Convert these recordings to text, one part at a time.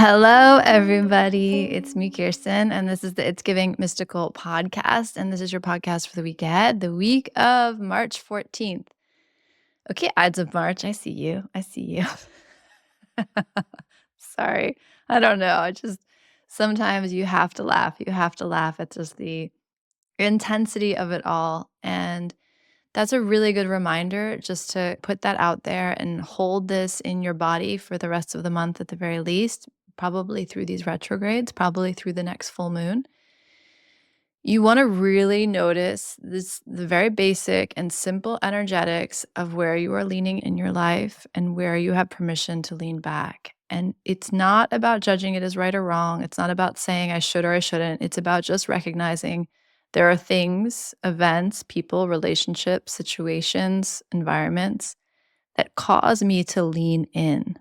Hello, everybody. It's me, Kirsten, and this is the It's Giving Mystical podcast. And this is your podcast for the week ahead, the week of March 14th. Okay, Ides of March. I see you. I see you. Sorry. I don't know. Sometimes you have to laugh. You have to laugh at just the intensity of it all. And that's a really good reminder just to put that out there and hold this in your body for the rest of the month at the very least, probably through these retrogrades, probably through the next full moon. You want to really notice the very basic and simple energetics of where you are leaning in your life and where you have permission to lean back. And it's not about judging it as right or wrong. It's not about saying I should or I shouldn't. It's about just recognizing there are things, events, people, relationships, situations, environments that cause me to lean in.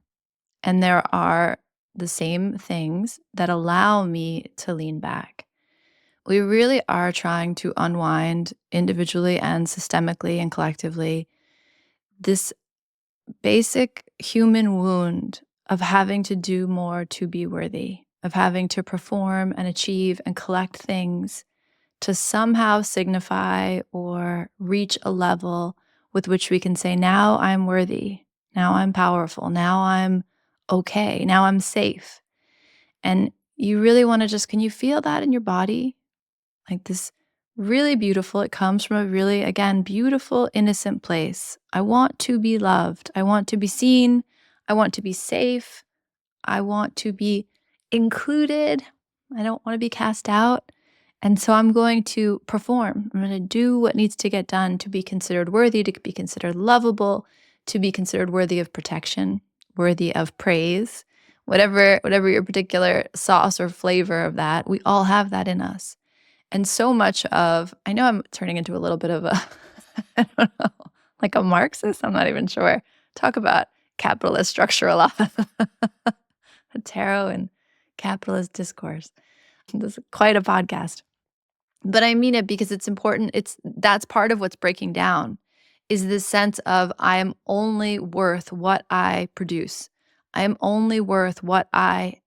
And there are the same things that allow me to lean back. We really are trying to unwind individually and systemically and collectively this basic human wound of having to do more to be worthy, of having to perform and achieve and collect things to somehow signify or reach a level with which we can say, now I'm worthy, now I'm powerful, now I'm okay, now I'm safe. And you really want to can you feel that in your body? Like this really beautiful, it comes from a really, again, beautiful, innocent place. I want to be loved. I want to be seen. I want to be safe. I want to be included. I don't want to be cast out. And so I'm going to perform. I'm going to do what needs to get done to be considered worthy, to be considered lovable, to be considered worthy of protection, worthy of praise. Whatever your particular sauce or flavor of that, we all have that in us. And so much of, I know I'm turning into a little bit of a, I don't know, like a Marxist. I'm not even sure. Talk about capitalist structure a lot. Tarot and capitalist discourse. This is quite a podcast. But I mean it because it's important. That's part of what's breaking down is this sense of I am only worth what I produce. I am only worth what I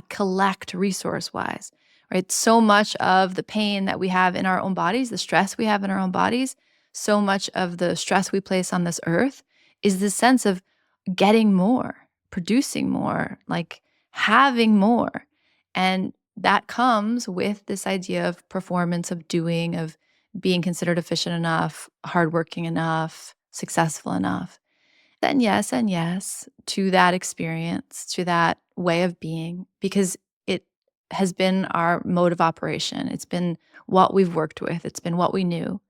collect resource-wise, right? So much of the pain that we have in our own bodies, the stress we have in our own bodies, so much of the stress we place on this earth is this sense of getting more, producing more, like having more. And that comes with this idea of performance, of doing, of being considered efficient enough, hardworking enough, successful enough. Then yes, and yes to that experience, to that way of being, because it has been our mode of operation. It's been what we've worked with. It's been what we knew.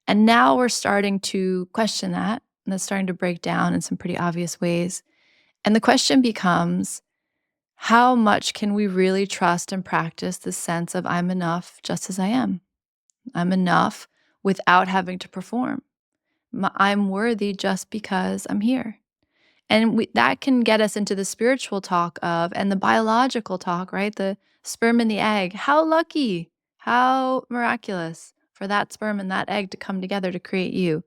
And now we're starting to question that, and that's starting to break down in some pretty obvious ways. And the question becomes, how much can we really trust and practice this sense of I'm enough just as I am? I'm enough without having to perform. I'm worthy just because I'm here. And that can get us into the spiritual talk of, and the biological talk, right? The sperm and the egg. How lucky, how miraculous for that sperm and that egg to come together to create you.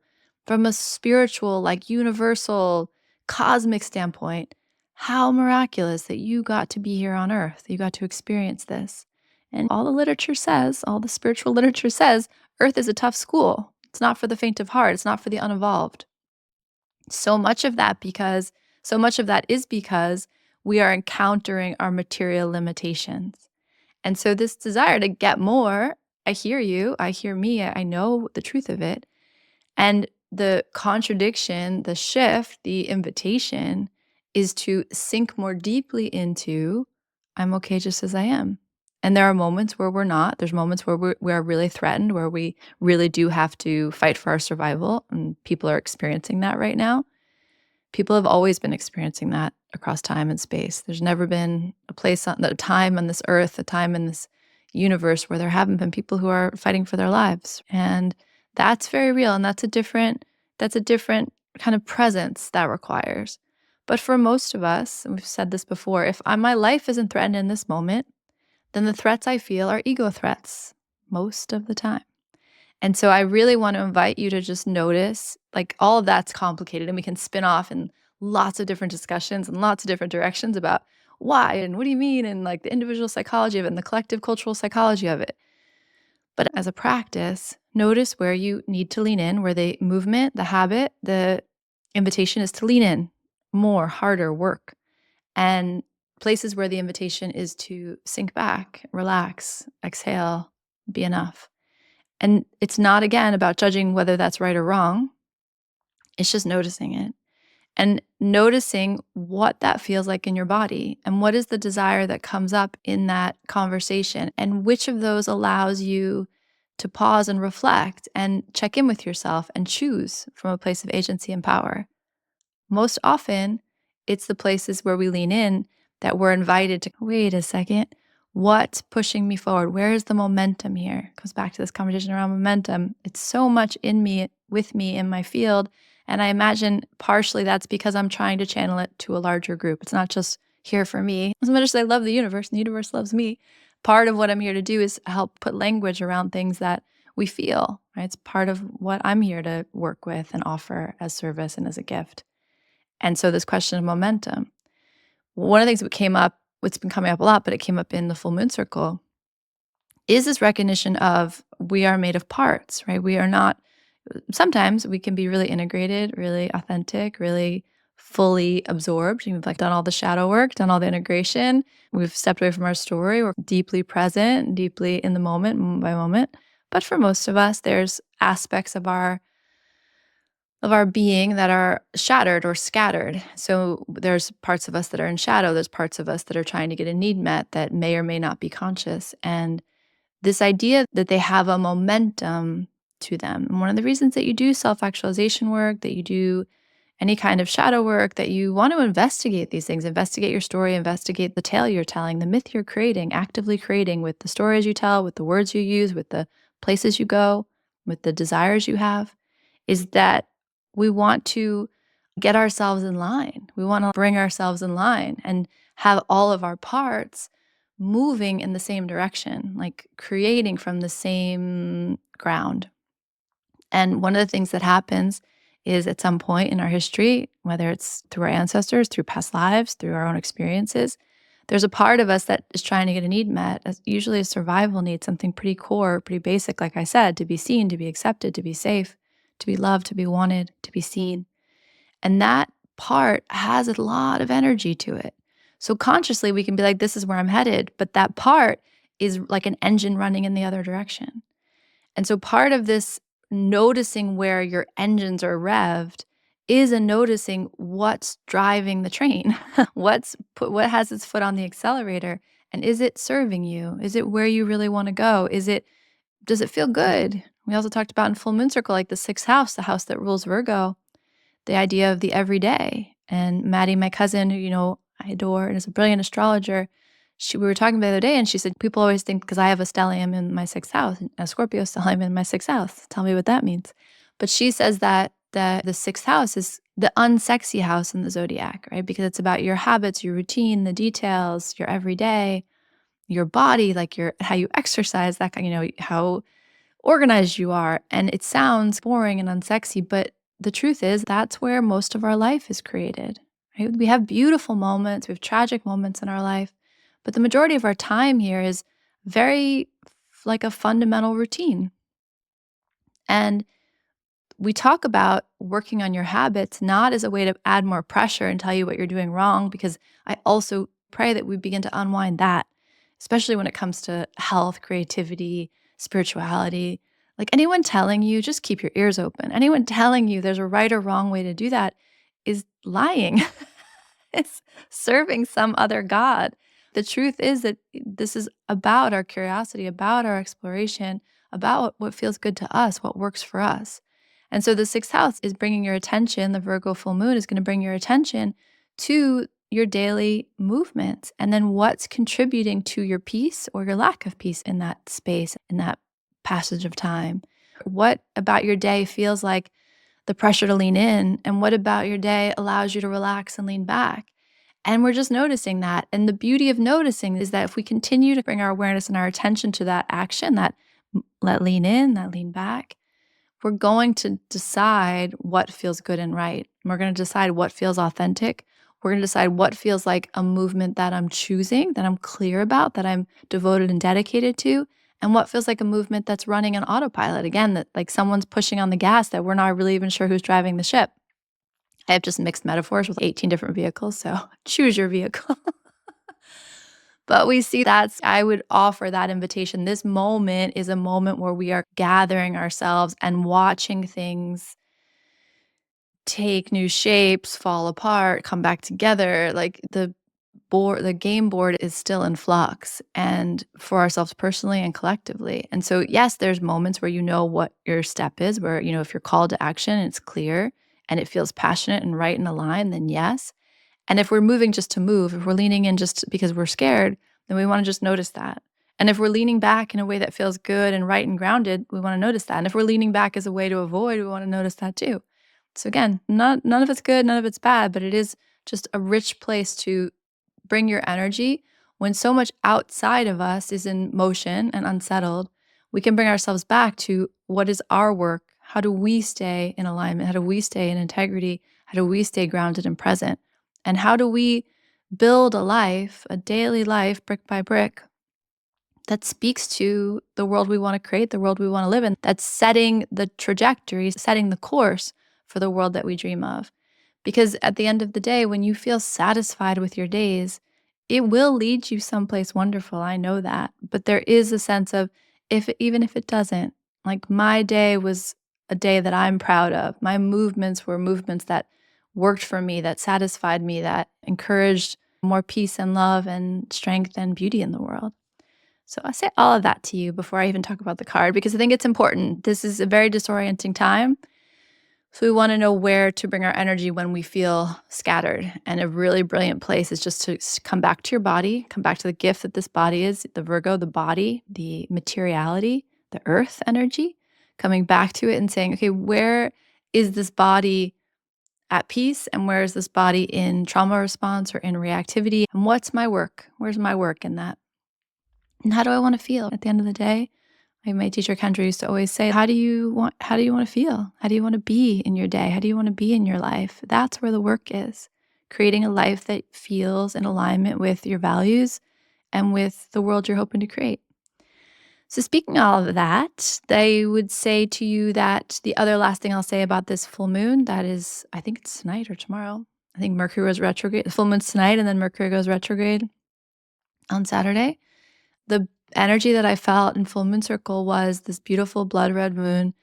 From a spiritual, like universal, cosmic standpoint, how miraculous that you got to be here on earth, that you got to experience this. And all the literature says, all the spiritual literature says, earth is a tough school. It's not for the faint of heart. It's not for the unevolved. So much of that is because we are encountering our material limitations. And so this desire to get more, I hear you, I hear me, I know the truth of it. And the contradiction, the shift, the invitation is to sink more deeply into, I'm okay just as I am. And there are moments where we're not. There's moments where we are really threatened, where we really do have to fight for our survival. And people are experiencing that right now. People have always been experiencing that across time and space. There's never been a time on this earth, a time in this universe where there haven't been people who are fighting for their lives. And that's very real. And that's a different kind of presence that requires. But for most of us, and we've said this before, if my life isn't threatened in this moment, then the threats I feel are ego threats most of the time. And so I really want to invite you to just notice, like, all of that's complicated and we can spin off in lots of different discussions and lots of different directions about why? And what do you mean? And like the individual psychology of it and the collective cultural psychology of it. But as a practice, notice where you need to lean in, where the movement, the habit, the invitation is to lean in more, harder, work. And places where the invitation is to sink back, relax, exhale, be enough. And it's not, again, about judging whether that's right or wrong. It's just noticing it and noticing what that feels like in your body and what is the desire that comes up in that conversation and which of those allows you to pause and reflect and check in with yourself and choose from a place of agency and power. Most often, it's the places where we lean in that we're invited to wait a second. What's pushing me forward? Where is the momentum here? It comes back to this conversation around momentum. It's so much in me, with me in my field. And I imagine partially that's because I'm trying to channel it to a larger group. It's not just here for me. As much as I love the universe and the universe loves me, part of what I'm here to do is help put language around things that we feel, right? It's part of what I'm here to work with and offer as service and as a gift. And so this question of momentum, one of the things that came up, it's been coming up a lot, but it came up in the full moon circle, is this recognition of we are made of parts, right? We are not, sometimes we can be really integrated, really authentic, really fully absorbed. We've like done all the shadow work, done all the integration. We've stepped away from our story. We're deeply present, deeply in the moment by moment. But for most of us, there's aspects of our being that are shattered or scattered. So there's parts of us that are in shadow. There's parts of us that are trying to get a need met that may or may not be conscious. And this idea that they have a momentum to them. And one of the reasons that you do self-actualization work, that you do any kind of shadow work, that you want to investigate these things, investigate your story, investigate the tale you're telling, the myth you're creating, actively creating with the stories you tell, with the words you use, with the places you go, with the desires you have, is that we want to get ourselves in line. We want to bring ourselves in line and have all of our parts moving in the same direction, like creating from the same ground. And one of the things that happens is at some point in our history, whether it's through our ancestors, through past lives, through our own experiences, there's a part of us that is trying to get a need met, usually a survival need, something pretty core, pretty basic, like I said, to be seen, to be accepted, to be safe, to be loved, to be wanted, to be seen. And that part has a lot of energy to it. So consciously, we can be like, this is where I'm headed. But that part is like an engine running in the other direction. And so part of this noticing where your engines are revved is a noticing what's driving the train, what has its foot on the accelerator, and is it serving you? Is it where you really want to go? Does it feel good? We also talked about in full moon circle, like the sixth house, the house that rules Virgo, the idea of the everyday. And Maddie, my cousin, who I adore and is a brilliant astrologer, we were talking the other day, and she said people always think because I have a stellium in my sixth house, a Scorpio stellium in my sixth house. Tell me what that means. But she says that the sixth house is the unsexy house in the zodiac, right? Because it's about your habits, your routine, the details, your everyday, your body, like how you exercise, that kind, how organized you are. And it sounds boring and unsexy, but the truth is that's where most of our life is created, right? We have beautiful moments, we have tragic moments in our life, but the majority of our time here is very like a fundamental routine. And we talk about working on your habits not as a way to add more pressure and tell you what you're doing wrong, because I also pray that we begin to unwind that, especially when it comes to health, creativity, spirituality. Like anyone telling you, just keep your ears open. Anyone telling you there's a right or wrong way to do that is lying. It's serving some other God. The truth is that this is about our curiosity, about our exploration, about what feels good to us, what works for us. And so the sixth house is bringing your attention, the Virgo full moon is going to bring your attention to your daily movements and then what's contributing to your peace or your lack of peace in that space, in that passage of time. What about your day feels like the pressure to lean in, and what about your day allows you to relax and lean back? And we're just noticing that. And the beauty of noticing is that if we continue to bring our awareness and our attention to that action, that lean in, that lean back, we're going to decide what feels good and right. We're going to decide what feels authentic. We're going to decide what feels like a movement that I'm choosing, that I'm clear about, that I'm devoted and dedicated to, and what feels like a movement that's running on autopilot. Again, that like someone's pushing on the gas that we're not really even sure who's driving the ship. I have just mixed metaphors with 18 different vehicles, so choose your vehicle. But we see that's I would offer that invitation. This moment is a moment where we are gathering ourselves and watching things take new shapes, fall apart, come back together. Like the game board is still in flux, and for ourselves personally and collectively. And so yes, there's moments where you know what your step is, where if you're called to action and it's clear and it feels passionate and right and aligned, then yes. And if we're moving just to move, if we're leaning in just because we're scared, then we want to just notice that. And if we're leaning back in a way that feels good and right and grounded, we want to notice that. And if we're leaning back as a way to avoid, we want to notice that too. So again, none of it's good, none of it's bad, but it is just a rich place to bring your energy when so much outside of us is in motion and unsettled. We can bring ourselves back to what is our work? How do we stay in alignment? How do we stay in integrity? How do we stay grounded and present? And how do we build a life, a daily life, brick by brick, that speaks to the world we want to create, the world we want to live in, that's setting the trajectory, setting the course for the world that we dream of? Because at the end of the day, when you feel satisfied with your days, it will lead you someplace wonderful. I know that. But there is a sense of even if it doesn't, like my day was a day that I'm proud of. My movements were movements that worked for me, that satisfied me, that encouraged more peace and love and strength and beauty in the world. So I say all of that to you before I even talk about the card because I think it's important. This is a very disorienting time. So we want to know where to bring our energy when we feel scattered. And a really brilliant place is just to come back to your body, come back to the gift that this body is, the Virgo, the body, the materiality, the earth energy, coming back to it and saying, okay, where is this body at peace? And where is this body in trauma response or in reactivity? And what's my work? Where's my work in that? And how do I want to feel at the end of the day? Like my teacher Kendra used to always say, how do you want to feel? How do you want to be in your day? How do you want to be in your life? That's where the work is. Creating a life that feels in alignment with your values and with the world you're hoping to create. So speaking of all of that, they would say to you that the other last thing I'll say about this full moon, that is, I think it's tonight or tomorrow. I think Mercury goes retrograde. The full moon's tonight and then Mercury goes retrograde on Saturday. The energy that I felt in full moon circle was this beautiful blood red moon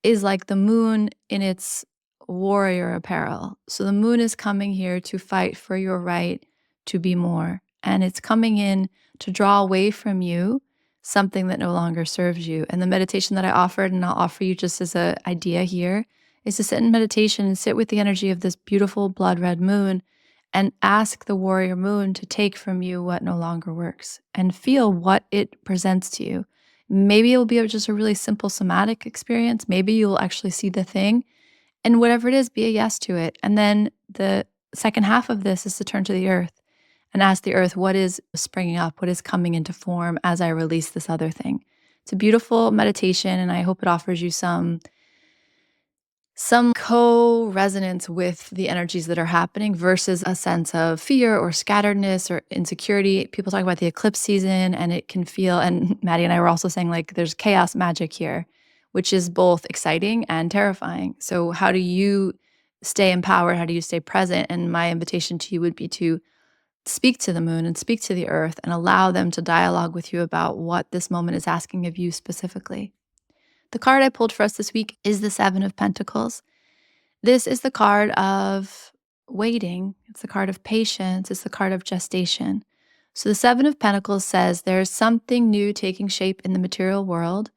is like the moon in its warrior apparel. So the moon is coming here to fight for your right to be more. And it's coming in to draw away from you something that no longer serves you. And the meditation that I offered, and I'll offer you just as an idea here, is to sit in meditation and sit with the energy of this beautiful blood red moon and ask the warrior moon to take from you what no longer works and feel what it presents to you. Maybe it'll be just a really simple somatic experience. Maybe you'll actually see the thing. And whatever it is, be a yes to it. And then the second half of this is to turn to the earth and ask the earth, what is springing up? What is coming into form as I release this other thing? It's a beautiful meditation, and I hope it offers you some co-resonance with the energies that are happening versus a sense of fear or scatteredness or insecurity. People talk about the eclipse season and it can feel, and Maddie and I were also saying like there's chaos magic here, which is both exciting and terrifying. So how do you stay empowered? How do you stay present? And my invitation to you would be to speak to the moon and speak to the earth and allow them to dialogue with you about what this moment is asking of you specifically. The card I pulled for us this week is the Seven of Pentacles. This is the card of waiting. It's the card of patience. It's the card of gestation. So the Seven of Pentacles says there's something new taking shape in the material world,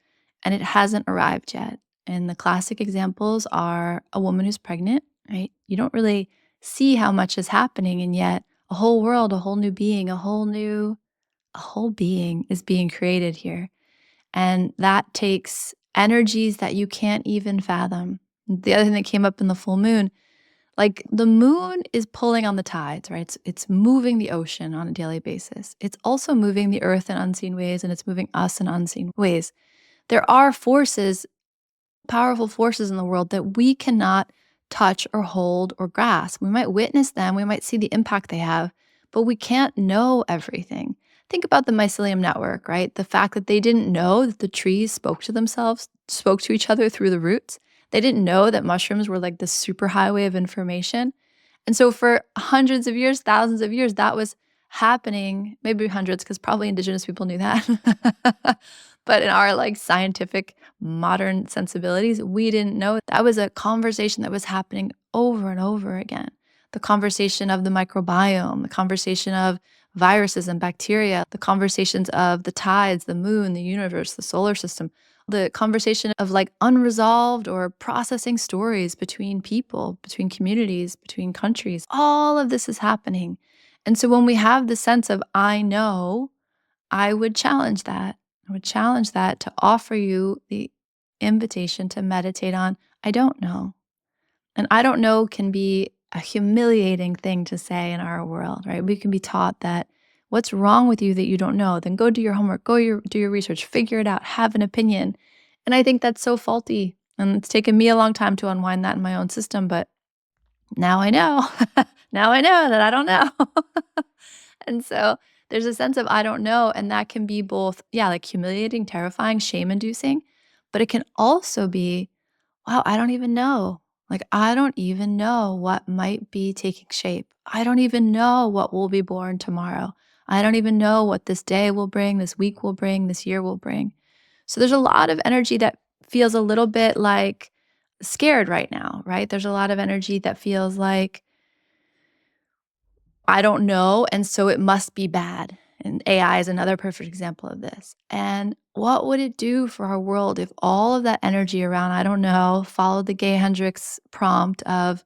and it hasn't arrived yet. And the classic examples are a woman who's pregnant, right? You don't really see how much is happening, and yet a whole world, a whole new being, a whole being is being created here. And that takes energies that you can't even fathom. The other thing that came up in the full moon, like the moon is pulling on the tides, right? It's moving the ocean on a daily basis. It's also moving the earth in unseen ways, and it's moving us in unseen ways. There are forces, powerful forces in the world that we cannot touch or hold or grasp. We might witness them, we might see the impact they have, but we can't know everything. Think about the mycelium network, right? The fact that they didn't know that the trees spoke to themselves, spoke to each other through the roots. They didn't know that mushrooms were like the superhighway of information. And so for hundreds of years, thousands of years, that was happening, maybe hundreds, because probably indigenous people knew that. But in our like scientific modern sensibilities, we didn't know that was a conversation that was happening over and over again. The conversation of the microbiome, the conversation of viruses and bacteria, the conversations of the tides, the moon, the universe, the solar system, the conversation of like unresolved or processing stories between people, between communities, between countries. All of this is happening. And so when we have the sense of, I know, I would challenge that. I would challenge that to offer you the invitation to meditate on, I don't know. And I don't know can be a humiliating thing to say in our world, right? We can be taught that what's wrong with you that you don't know? Then go do your homework, do your research, figure it out, have an opinion. And I think that's so faulty. And it's taken me a long time to unwind that in my own system, but now I know. Now I know that I don't know. And so there's a sense of I don't know. And that can be both, yeah, like humiliating, terrifying, shame inducing, but it can also be, wow, I don't even know. Like, I don't even know what might be taking shape. I don't even know what will be born tomorrow. I don't even know what this day will bring, this week will bring, this year will bring. So there's a lot of energy that feels a little bit like scared right now, right? There's a lot of energy that feels like I don't know, and so it must be bad. And AI is another perfect example of this. And what would it do for our world if all of that energy around, I don't know, followed the Gay Hendricks prompt of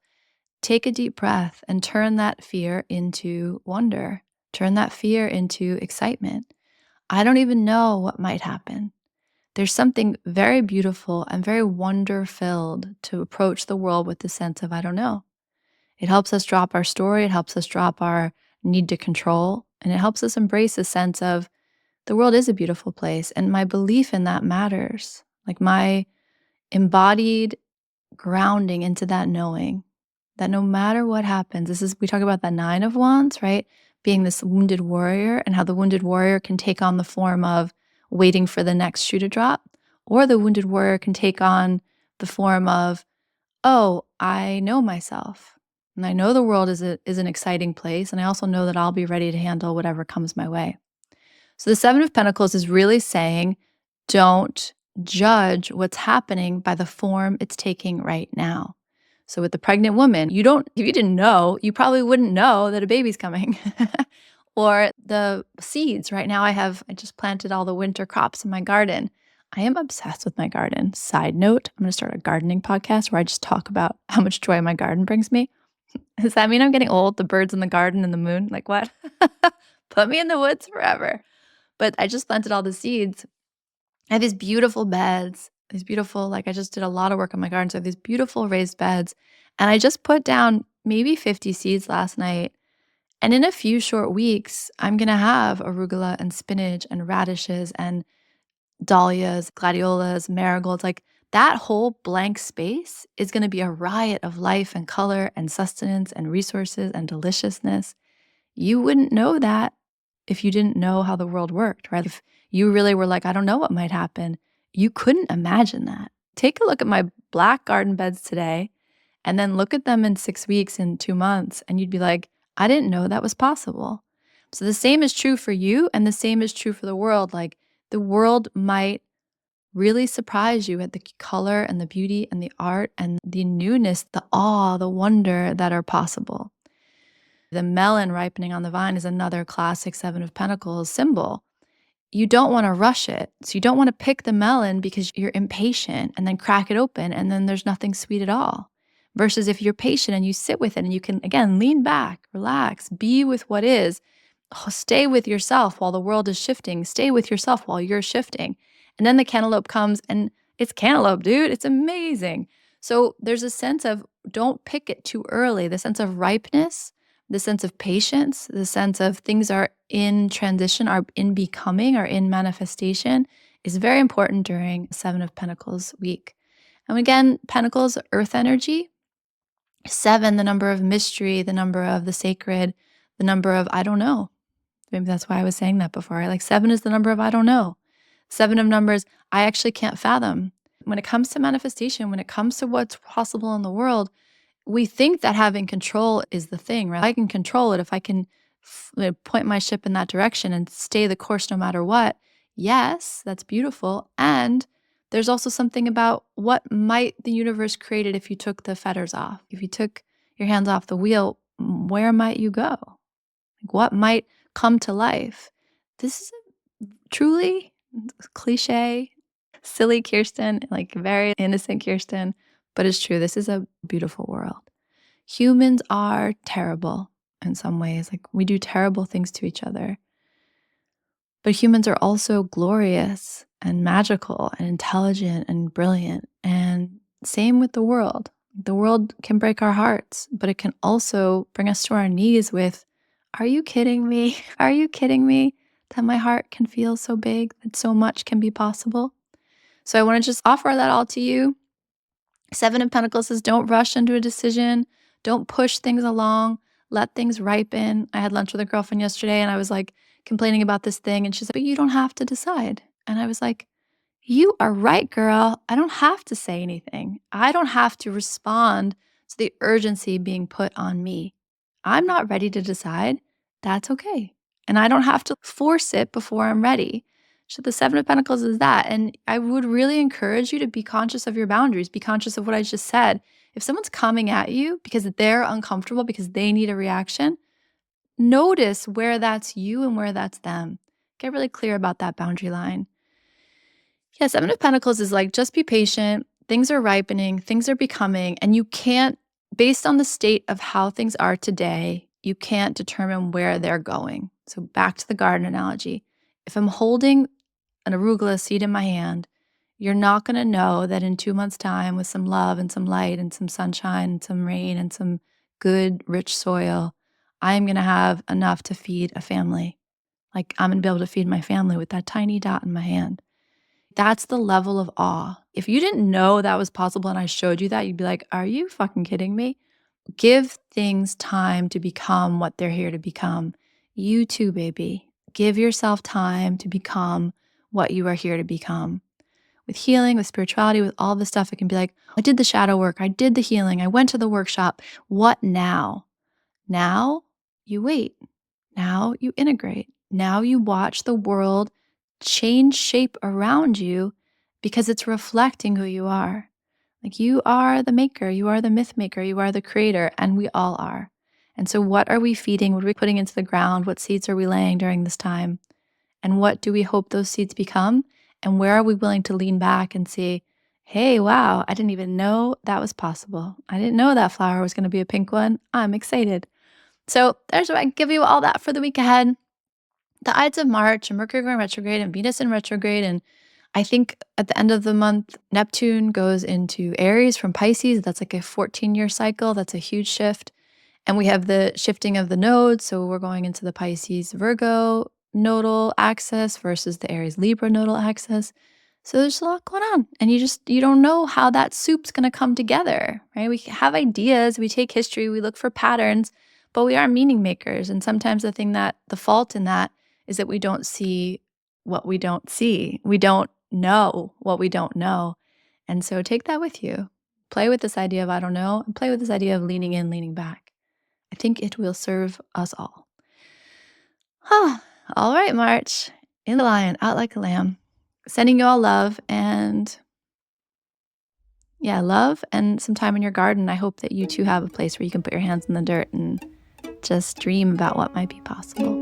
take a deep breath and turn that fear into wonder, turn that fear into excitement. I don't even know what might happen. There's something very beautiful and very wonder filled to approach the world with the sense of, I don't know. It helps us drop our story. It helps us drop our need to control. And it helps us embrace a sense of the world is a beautiful place. And my belief in that matters. Like my embodied grounding into that knowing that no matter what happens, we talk about the 9 of Wands, right? Being this wounded warrior and how the wounded warrior can take on the form of waiting for the next shoe to drop, or the wounded warrior can take on the form of, oh, I know myself. And I know the world is an exciting place. And I also know that I'll be ready to handle whatever comes my way. So the Seven of Pentacles is really saying, don't judge what's happening by the form it's taking right now. So with the pregnant woman, if you didn't know, you probably wouldn't know that a baby's coming. Or the seeds. Right now I just planted all the winter crops in my garden. I am obsessed with my garden. Side note, I'm going to start a gardening podcast where I just talk about how much joy my garden brings me. Does that mean I'm getting old? The birds in the garden and the moon? Like what? Put me in the woods forever. But I just planted all the seeds. I have these beautiful beds, like I just did a lot of work on my garden. So I have these beautiful raised beds. And I just put down maybe 50 seeds last night. And in a few short weeks, I'm going to have arugula and spinach and radishes and dahlias, gladiolas, marigolds. Like that whole blank space is going to be a riot of life and color and sustenance and resources and deliciousness. You wouldn't know that if you didn't know how the world worked, right? If you really were like, I don't know what might happen, you couldn't imagine that. Take a look at my black garden beds today and then look at them in 6 weeks, in 2 months, and you'd be like, I didn't know that was possible. So the same is true for you and the same is true for the world. Like the world might really surprise you at the color and the beauty and the art and the newness, the awe, the wonder that are possible. The melon ripening on the vine is another classic Seven of Pentacles symbol. You don't want to rush it. So you don't want to pick the melon because you're impatient and then crack it open and then there's nothing sweet at all. Versus if you're patient and you sit with it and you can, again, lean back, relax, be with what is. Stay with yourself while the world is shifting. Stay with yourself while you're shifting. And then the cantaloupe comes and it's cantaloupe, dude. It's amazing. So there's a sense of don't pick it too early, the sense of ripeness, the sense of patience, the sense of things are in transition, are in becoming, are in manifestation is very important during Seven of Pentacles week. And again, Pentacles, earth energy. 7, the number of mystery, the number of the sacred, the number of I don't know. Maybe that's why I was saying that before. Like 7 is the number of I don't know. 7 of numbers I actually can't fathom. When it comes to manifestation, when it comes to what's possible in the world, we think that having control is the thing, right? I can control it if I can point my ship in that direction and stay the course no matter what. Yes, that's beautiful. And there's also something about what might the universe created if you took the fetters off. If you took your hands off the wheel, where might you go? Like what might come to life? This is a truly cliche, silly Kirsten, like very innocent Kirsten, but it's true. This is a beautiful world. Humans are terrible in some ways. Like we do terrible things to each other. But humans are also glorious and magical and intelligent and brilliant. And same with the world. The world can break our hearts, but it can also bring us to our knees with, are you kidding me? Are you kidding me that my heart can feel so big, that so much can be possible? So I want to just offer that all to you. Seven of Pentacles says, don't rush into a decision. Don't push things along. Let things ripen. I had lunch with a girlfriend yesterday and I was like complaining about this thing. And she's like, but you don't have to decide. And I was like, you are right, girl. I don't have to say anything. I don't have to respond to the urgency being put on me. I'm not ready to decide. That's okay. And I don't have to force it before I'm ready. So the Seven of Pentacles is that. And I would really encourage you to be conscious of your boundaries, be conscious of what I just said. If someone's coming at you because they're uncomfortable, because they need a reaction, notice where that's you and where that's them. Get really clear about that boundary line. Yeah, Seven of Pentacles is like, just be patient. Things are ripening, things are becoming, and you can't, based on the state of how things are today, you can't determine where they're going. So back to the garden analogy. If I'm holding an arugula seed in my hand, you're not going to know that in 2 months' time, with some love and some light and some sunshine and some rain and some good, rich soil, I'm going to have enough to feed a family. Like I'm going to be able to feed my family with that tiny dot in my hand. That's the level of awe. If you didn't know that was possible and I showed you that, you'd be like, are you fucking kidding me? Give things time to become what they're here to become. You too, baby. Give yourself time to become what you are here to become. With healing, with spirituality, with all this stuff, it can be like, I did the shadow work. I did the healing. I went to the workshop. What now? Now you wait. Now you integrate. Now you watch the world change shape around you because it's reflecting who you are. Like you are the maker, you are the myth maker, you are the creator, and we all are. And so what are we feeding? What are we putting into the ground? What seeds are we laying during this time? And what do we hope those seeds become? And where are we willing to lean back and say, hey, wow, I didn't even know that was possible. I didn't know that flower was going to be a pink one. I'm excited. So there's why I give you all that for the week ahead. The Ides of March and Mercury going retrograde and Venus in retrograde. And I think at the end of the month, Neptune goes into Aries from Pisces. That's like a 14-year cycle. That's a huge shift. And we have the shifting of the nodes. So we're going into the Pisces-Virgo nodal axis versus the Aries-Libra nodal axis. So there's a lot going on. And you don't know how that soup's going to come together, right? We have ideas, we take history, we look for patterns, but we are meaning makers. And sometimes the fault in that is that we don't see what we don't see. We don't know what we don't know. And so take that with you. Play with this idea of I don't know, and play with this idea of leaning in, leaning back. I think it will serve us all. All right, March. In the lion, out like a lamb. Sending you all love and love and some time in your garden. I hope that you too have a place where you can put your hands in the dirt and just dream about what might be possible.